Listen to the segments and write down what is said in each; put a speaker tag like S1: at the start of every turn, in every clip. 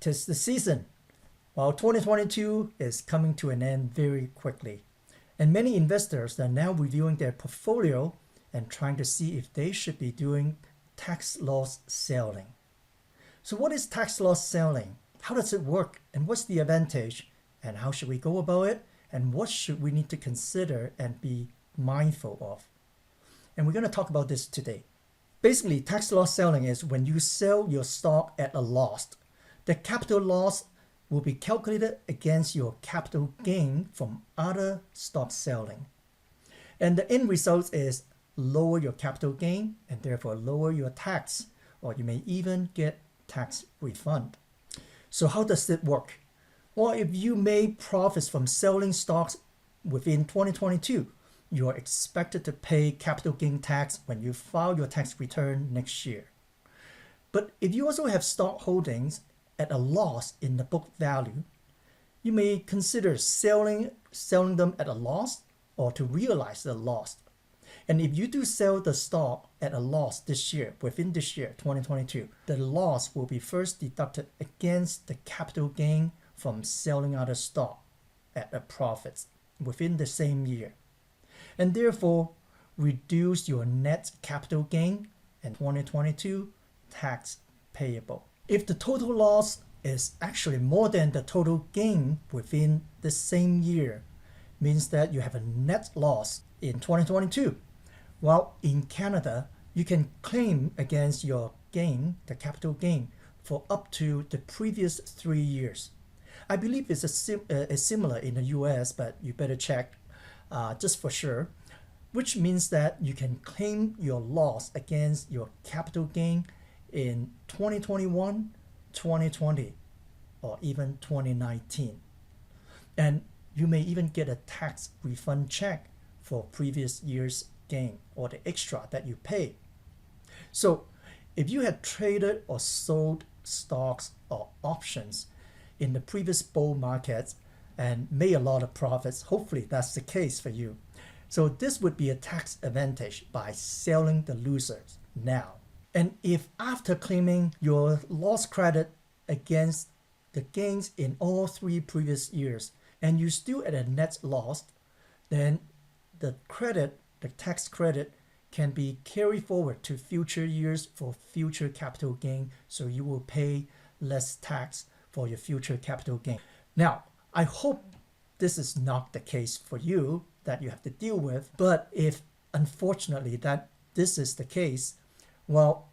S1: 'Tis the season. While 2022 is coming to an end very quickly, and many investors are now reviewing their portfolio and trying to see if they should be doing tax loss selling. So what is tax loss selling? How does it work? And what's the advantage? And how should we go about it? And what should we need to consider and be mindful of? And we're going to talk about this today. Basically, tax loss selling is when you sell your stock at a loss. The capital loss will be calculated against your capital gain from other stock selling. And the end result is lower your capital gain and therefore lower your tax, or you may even get tax refund. So how does it work? Well, if you made profits from selling stocks within 2022, you are expected to pay capital gain tax when you file your tax return next year. But if you also have stock holdings at a loss in the book value, you may consider selling them at a loss or to realize the loss. And if you do sell the stock at a loss this year, within this year, 2022, the loss will be first deducted against the capital gain from selling other stock at a profit within the same year, and therefore reduce your net capital gain in 2022 tax payable. If the total loss is actually more than the total gain within the same year, means that you have a net loss in 2022. While in Canada, you can claim against your gain, the capital gain, for up to the previous 3 years. I believe it's similar in the US, but you better check just for sure, which means that you can claim your loss against your capital gain in 2021, 2020, or even 2019. And you may even get a tax refund check for previous year's gain or the extra that you pay. So if you had traded or sold stocks or options in the previous bull markets and made a lot of profits, hopefully that's the case for you. So this would be a tax advantage by selling the losers now. And if after claiming your loss credit against the gains in all 3 previous years and you still at a net loss, then the tax credit can be carried forward to future years for future capital gain, so you will pay less tax for your future capital gain. Now, I hope this is not the case for you that you have to deal with, but if unfortunately that this is the case, well,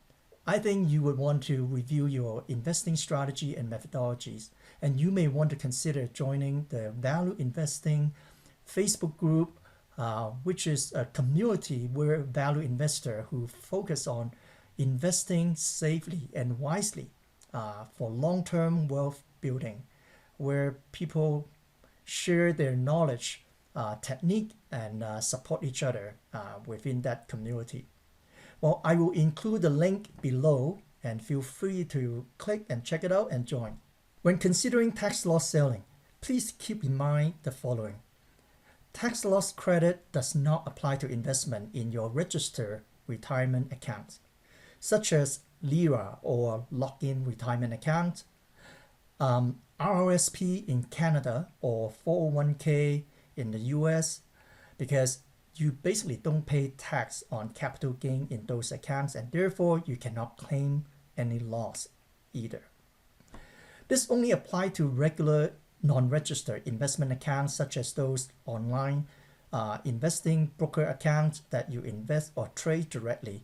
S1: I think you would want to review your investing strategy and methodologies, and you may want to consider joining the Value Investing Facebook group, which is a community where value investors who focus on investing safely and wisely for long-term wealth building, where people share their knowledge, technique, and support each other within that community. Well, I will include the link below and feel free to click and check it out and join. When considering tax loss selling, please keep in mind the following. Tax loss credit does not apply to investment in your registered retirement accounts, such as LIRA or lock-in retirement account, RRSP in Canada or 401k in the US, because you basically don't pay tax on capital gain in those accounts, and therefore you cannot claim any loss either. This only applies to regular non-registered investment accounts, such as those online investing broker accounts that you invest or trade directly,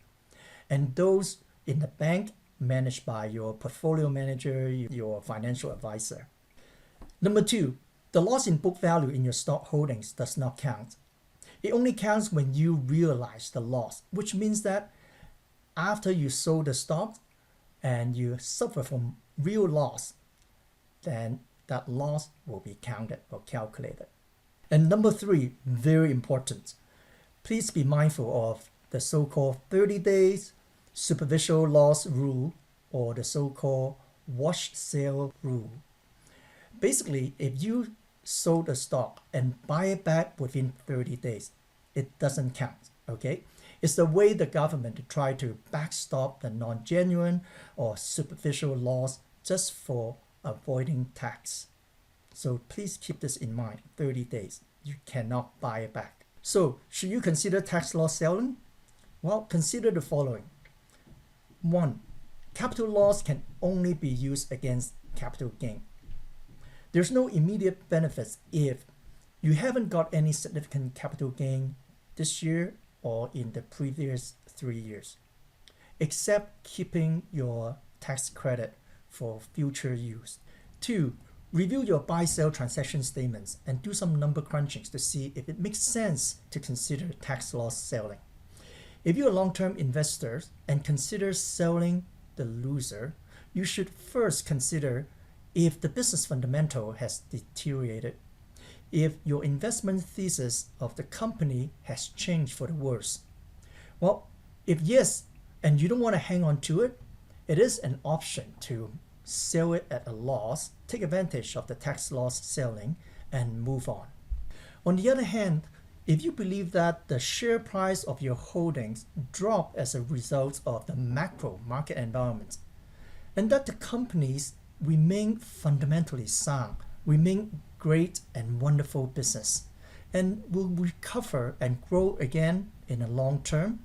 S1: and those in the bank managed by your portfolio manager, your financial advisor. Number 2, the loss in book value in your stock holdings does not count. It only counts when you realize the loss, which means that after you sold the stock and you suffer from real loss, then that loss will be counted or calculated. And number 3, very important, please be mindful of the so-called 30 days superficial loss rule, or the so-called wash sale rule. Basically, if you sold a stock and buy it back within 30 days, it doesn't count, okay? It's the way the government to try to backstop the non-genuine or superficial loss just for avoiding tax. So please keep this in mind, 30 days. You cannot buy it back. So should you consider tax loss selling? Well, consider the following. 1. Capital loss can only be used against capital gain. There's no immediate benefits if you haven't got any significant capital gain this year or in the previous 3 years, except keeping your tax credit for future use. 2. Review your buy-sell transaction statements and do some number crunching to see if it makes sense to consider tax loss selling. If you're a long-term investor and consider selling the loser, you should first consider if the business fundamental has deteriorated, if your investment thesis of the company has changed for the worse. Well, if yes, and you don't want to hang on to it, it is an option to sell it at a loss, take advantage of the tax loss selling, and move on. On the other hand, if you believe that the share price of your holdings drop as a result of the macro market environment, and that the companies remain fundamentally sound, remain great and wonderful business, and will recover and grow again in the long term,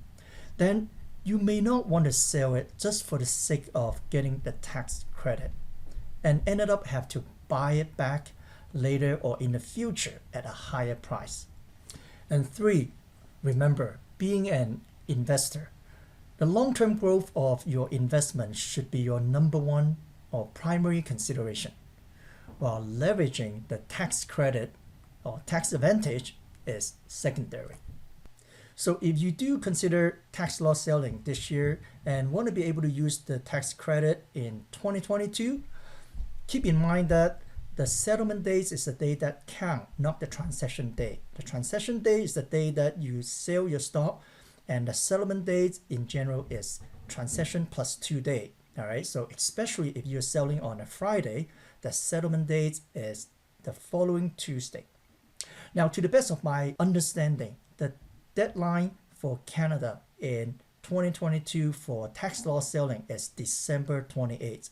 S1: then you may not want to sell it just for the sake of getting the tax credit and ended up have to buy it back later or in the future at a higher price. And 3, remember, being an investor, the long-term growth of your investment should be your number one or primary consideration, while leveraging the tax credit or tax advantage is secondary. So if you do consider tax loss selling this year and want to be able to use the tax credit in 2022, keep in mind that the settlement date is the day that count, not the transaction day. The transaction day is the day that you sell your stock, and the settlement date in general is transaction plus 2 days. All right, so especially if you're selling on a Friday, the settlement date is the following Tuesday. Now, to the best of my understanding, the deadline for Canada in 2022 for tax loss selling is December 28th,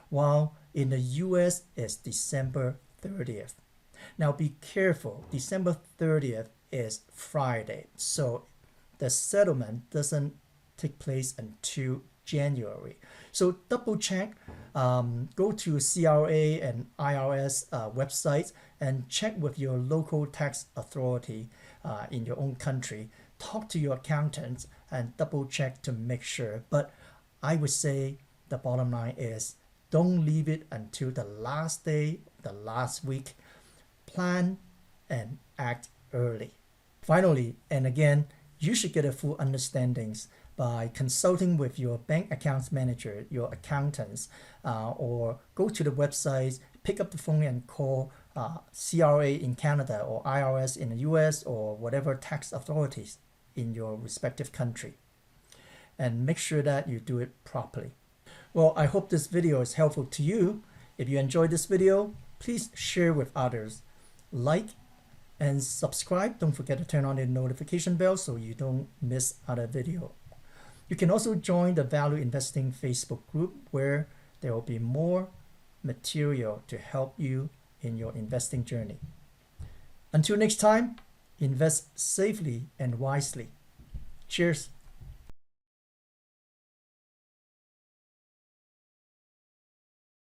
S1: while in the US it's December 30th. Now be careful, December 30th is Friday, so the settlement doesn't take place until January. So double check, go to CRA and IRS websites and check with your local tax authority in your own country. Talk to your accountant and double check to make sure. But I would say the bottom line is don't leave it until the last day, the last week. Plan and act early. Finally, and again, you should get a full understanding by consulting with your bank accounts manager, your accountants, or go to the website, pick up the phone and call CRA in Canada or IRS in the US or whatever tax authorities in your respective country. And make sure that you do it properly. Well, I hope this video is helpful to you. If you enjoyed this video, please share with others. Like and subscribe. Don't forget to turn on the notification bell so you don't miss other video. You can also join the Value Investing Facebook group where there will be more material to help you in your investing journey. Until next time, invest safely and wisely. Cheers.